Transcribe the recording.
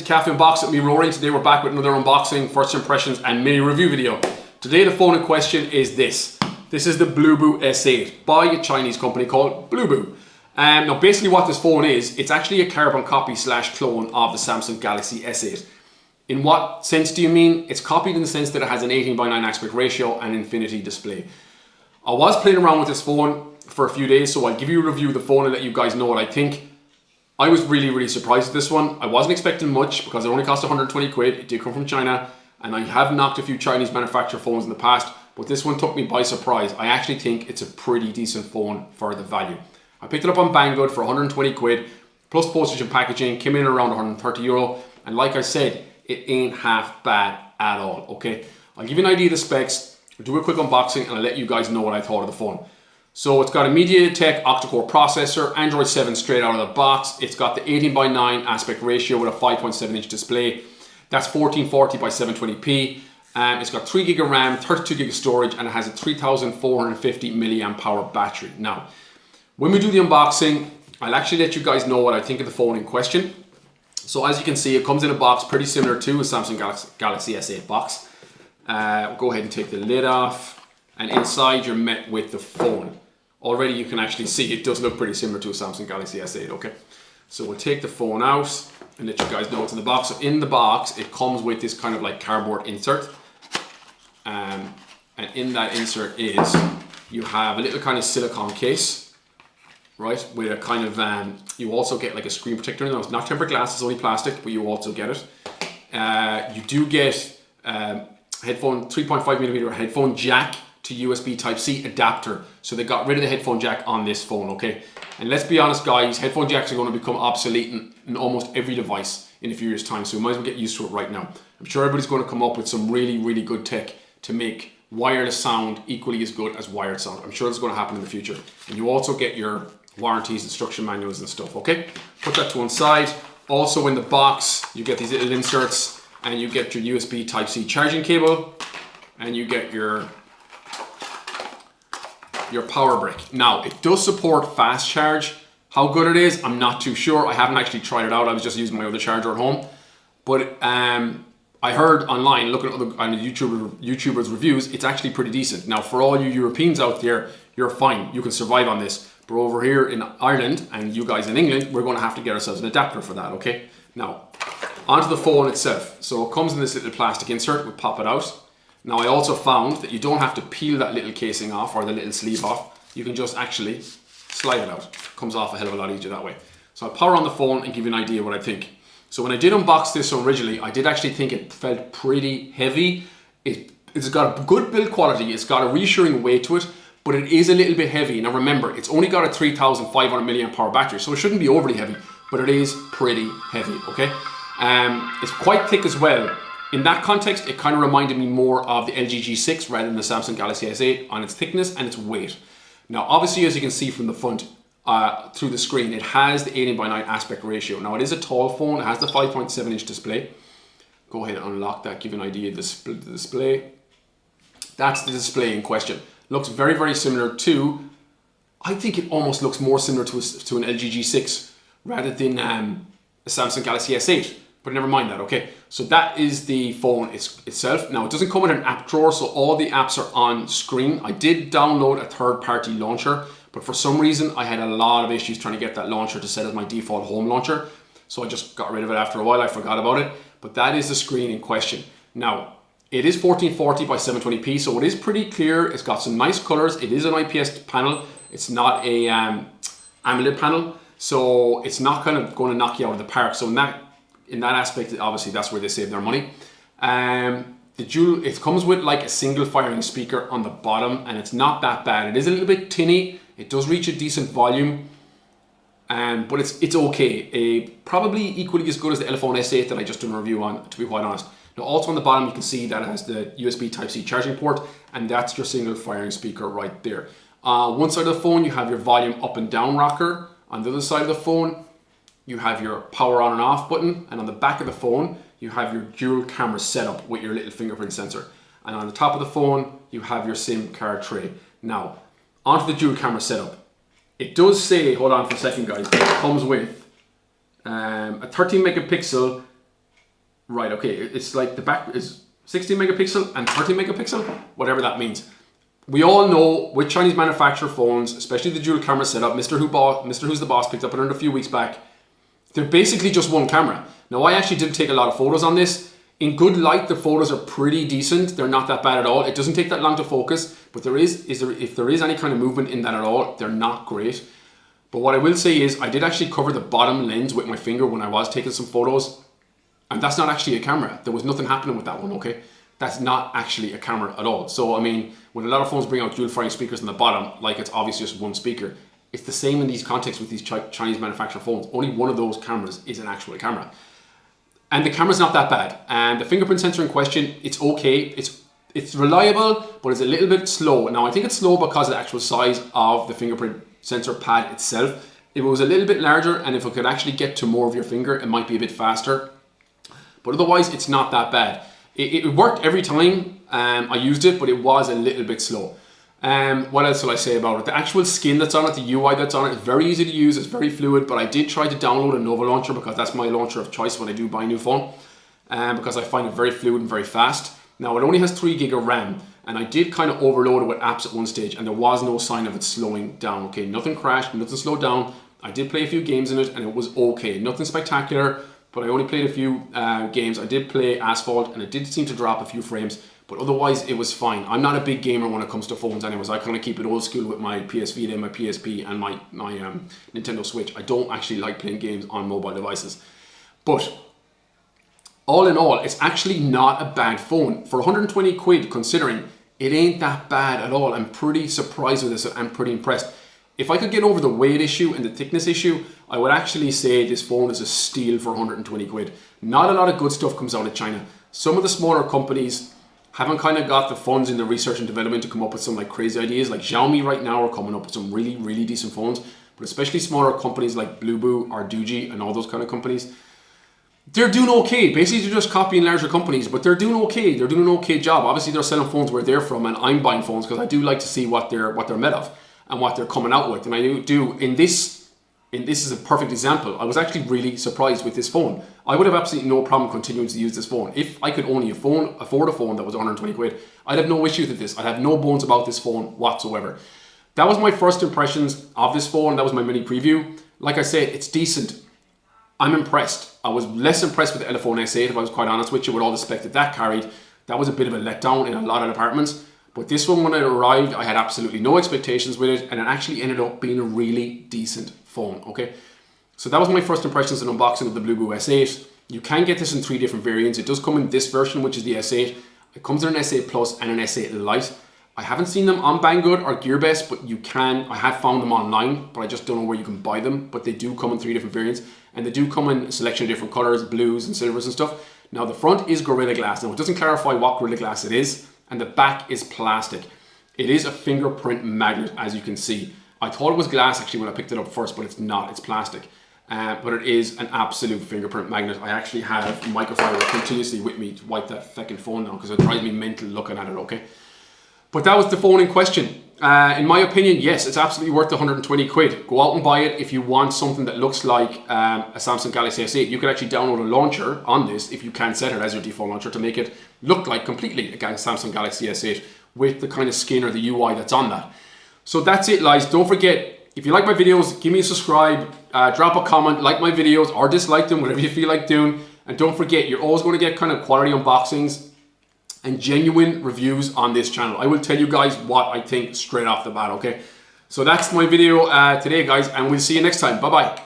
Cafe Unbox with me, Rory. Today we're back with another unboxing, first impressions and mini review video. Today the phone in question is this. This is the Bluboo S8 by a Chinese company called Bluboo. Now basically what this phone is, it's actually a carbon copy slash clone of the Samsung Galaxy S8. In what sense do you mean? It's copied in the sense that it has an 18:9 aspect ratio and infinity display. I was playing around with this phone for a few days, so I'll give you a review of the phone and let you guys know what I think. I was really surprised with this one. I wasn't expecting much because it only cost 120 quid. It did come from China, and I have knocked a few Chinese manufacturer phones in the past, but this one took me by surprise. I actually think it's a pretty decent phone for the value. I picked it up on Banggood for 120 quid, plus postage and packaging, came in around 130 euro, and like I said, it ain't half bad at all, okay? I'll give you an idea of the specs, I'll do a quick unboxing, and I'll let you guys know what I thought of the phone. So it's got a MediaTek octa-core processor, Android 7 straight out of the box. It's got the 18:9 aspect ratio with a 5.7 inch display. That's 1440 by 720p. It's got 3 gig of RAM, 32 gig of storage, and it has a 3450 milliamp hour battery. Now, when we do the unboxing, I'll actually let you guys know what I think of the phone in question. So as you can see, it comes in a box pretty similar to a Samsung Galaxy S8 box. We'll go ahead and take the lid off, and inside you're met with the phone. Already you can actually see it does look pretty similar to a Samsung Galaxy S8, okay? So we'll take the phone out and let you guys know what's in the box. So in the box, it comes with this kind of like cardboard insert. And in that insert is, you have a little kind of silicone case, right? With a kind of, you also get like a screen protector. No, it's not tempered glass, it's only plastic, but you also get it. You do get headphone, 3.5mm headphone jack to USB Type-C adapter. So they got rid of the headphone jack on this phone, okay? And let's be honest guys, headphone jacks are going to become obsolete in almost every device in a few years time, so we might as well get used to it right now. I'm sure everybody's going to come up with some really good tech to make wireless sound equally as good as wired sound. I'm sure that's going to happen in the future. And you also get your warranties, instruction manuals and stuff, okay? Put that to one side. Also in the box, you get these little inserts, and you get your USB Type-C charging cable, and you get your power brick. Now, it does support fast charge. How good it is, I'm not too sure. I haven't actually tried it out. I was just using my other charger at home. But I heard online, looking at other YouTubers' reviews, it's actually pretty decent. Now, for all you Europeans out there, you're fine. You can survive on this. But over here in Ireland, and you guys in England, we're going to have to get ourselves an adapter for that, okay? Now, onto the phone itself. So it comes in this little plastic insert. We'll pop it out. Now I also found that you don't have to peel that little casing off or the little sleeve off. You can just actually slide it out. It comes off a hell of a lot easier that way. So I'll power on the phone and give you an idea of what I think. So when I did unbox this originally, I did actually think it felt pretty heavy. It's got a good build quality. It's got a reassuring weight to it, but it is a little bit heavy. Now remember, it's only got a 3500 milliamp hour battery, so it shouldn't be overly heavy, but it is pretty heavy, okay? It's quite thick as well. In that context, it kind of reminded me more of the LG G6 rather than the Samsung Galaxy S8 on its thickness and its weight. Now, obviously, as you can see from the front, through the screen, it has the 18:9 aspect ratio. Now, it is a tall phone. It has the 5.7 inch display. Go ahead and unlock that, give you an idea of the display. That's the display in question. Looks very similar to, I think it almost looks more similar to an LG G6 rather than a Samsung Galaxy S8. But never mind that, okay? So that is the phone itself. Now, it doesn't come with an app drawer, so all the apps are on screen. I did download a third-party launcher, but for some reason, I had a lot of issues trying to get that launcher to set as my default home launcher. So I just got rid of it after a while. I forgot about it. But that is the screen in question. Now, it is 1440 by 720p, so it is pretty clear. It's got some nice colors. It is an IPS panel. It's not a AMOLED panel, so it's not kind of going to knock you out of the park. So in that aspect, obviously that's where they save their money. It comes with like a single firing speaker on the bottom, and it's not that bad. It is a little bit tinny. It does reach a decent volume, but it's okay. Probably equally as good as the Elephone S8 that I just done a review on, to be quite honest. Now also on the bottom you can see that it has the USB Type-C charging port, and that's your single firing speaker right there. One side of the phone you have your volume up and down rocker. On the other side of the phone you have your power on and off button, and on the back of the phone you have your dual camera setup with your little fingerprint sensor, and on the top of the phone you have your SIM card tray. Now onto the dual camera setup, it does say, hold on for a second guys, it comes with a 13 megapixel Right, okay, it's like the back is 16 megapixel and 30 megapixel, whatever that means. We all know with Chinese manufacturer phones, especially the dual camera setup, Mr. Who's the Boss picked up it a few weeks back. They're basically just one camera. Now, I actually did take a lot of photos on this. In good light, the photos are pretty decent. They're not that bad at all. It doesn't take that long to focus, but if there is any kind of movement in that at all, they're not great. But what I will say is I did actually cover the bottom lens with my finger when I was taking some photos, and that's not actually a camera. There was nothing happening with that one, okay? That's not actually a camera at all. So, I mean, when a lot of phones bring out dual firing speakers on the bottom, like it's obviously just one speaker, it's the same in these contexts with these Chinese manufacturer phones. Only one of those cameras is an actual camera. And the camera's not that bad. And the fingerprint sensor in question, it's okay. It's reliable, but it's a little bit slow. Now, I think it's slow because of the actual size of the fingerprint sensor pad itself. If it was a little bit larger and if it could actually get to more of your finger, it might be a bit faster. But otherwise, it's not that bad. It worked every time I used it, but it was a little bit slow. What else will I say about it? The actual skin that's on it, the UI that's on it, is very easy to use, it's very fluid, but I did try to download a Nova launcher because that's my launcher of choice when I do buy a new phone, because I find it very fluid and very fast. Now, it only has 3 gig of RAM, and I did kind of overload it with apps at one stage, and there was no sign of it slowing down, okay? Nothing crashed, nothing slowed down. I did play a few games in it, and it was okay. Nothing spectacular, but I only played a few games. I did play Asphalt, and it did seem to drop a few frames, but otherwise it was fine. I'm not a big gamer when it comes to phones anyways. I kind of keep it old school with my PS Vita, my PSP, and my Nintendo Switch. I don't actually like playing games on mobile devices. But all in all, it's actually not a bad phone. For 120 quid, considering, it ain't that bad at all. I'm pretty surprised with this. I'm pretty impressed. If I could get over the weight issue and the thickness issue, I would actually say this phone is a steal for 120 quid. Not a lot of good stuff comes out of China. Some of the smaller companies haven't kind of got the funds in the research and development to come up with some like crazy ideas. Like Xiaomi right now are coming up with some really, really decent phones, but especially smaller companies like Bluboo or Doogee and all those kind of companies, they're doing okay. Basically, they're just copying larger companies, but they're doing okay. They're doing an okay job. Obviously, they're selling phones where they're from, and I'm buying phones because I do like to see what they're made of and what they're coming out with. And I do in this is a perfect example. I was actually really surprised with this phone. I would have absolutely no problem continuing to use this phone. If I could only afford a phone that was 120 quid, I'd have no issues with this. I'd have no bones about this phone whatsoever. That was my first impressions of this phone. That was my mini preview. Like I said, it's decent. I'm impressed. I was less impressed with the Elephone S8, if I was quite honest with you, with all the spec that carried. That was a bit of a letdown in a lot of departments. But this one, when it arrived, I had absolutely no expectations with it, and it actually ended up being a really decent phone, okay? So that was my first impressions and unboxing of the Bluboo S8. You can get this in 3 different variants. It does come in this version, which is the S8. It comes in an S8 Plus and an S8 Lite. I haven't seen them on Banggood or GearBest, but you can. I have found them online, but I just don't know where you can buy them. But they do come in 3 different variants, and they do come in a selection of different colors, blues and silvers and stuff. Now, the front is Gorilla Glass. Now, it doesn't clarify what Gorilla Glass it is, and the back is plastic. It is a fingerprint magnet, as you can see. I thought it was glass actually when I picked it up first, but it's not, it's plastic. But it is an absolute fingerprint magnet. I actually have microfiber continuously with me to wipe that fucking phone now because it drives me mental looking at it, okay? But that was the phone in question. In my opinion, yes, it's absolutely worth the 120 quid. Go out and buy it if you want something that looks like a Samsung Galaxy S8. You could actually download a launcher on this if you can set it as your default launcher to make it look like completely a Samsung Galaxy S8 with the kind of skin or the UI that's on that. So that's it, guys. Don't forget, if you like my videos, give me a subscribe, drop a comment, like my videos or dislike them, whatever you feel like doing. And don't forget, you're always going to get kind of quality unboxings and genuine reviews on this channel. I will tell you guys what I think straight off the bat, okay? So that's my video today, guys, and we'll see you next time. Bye-bye.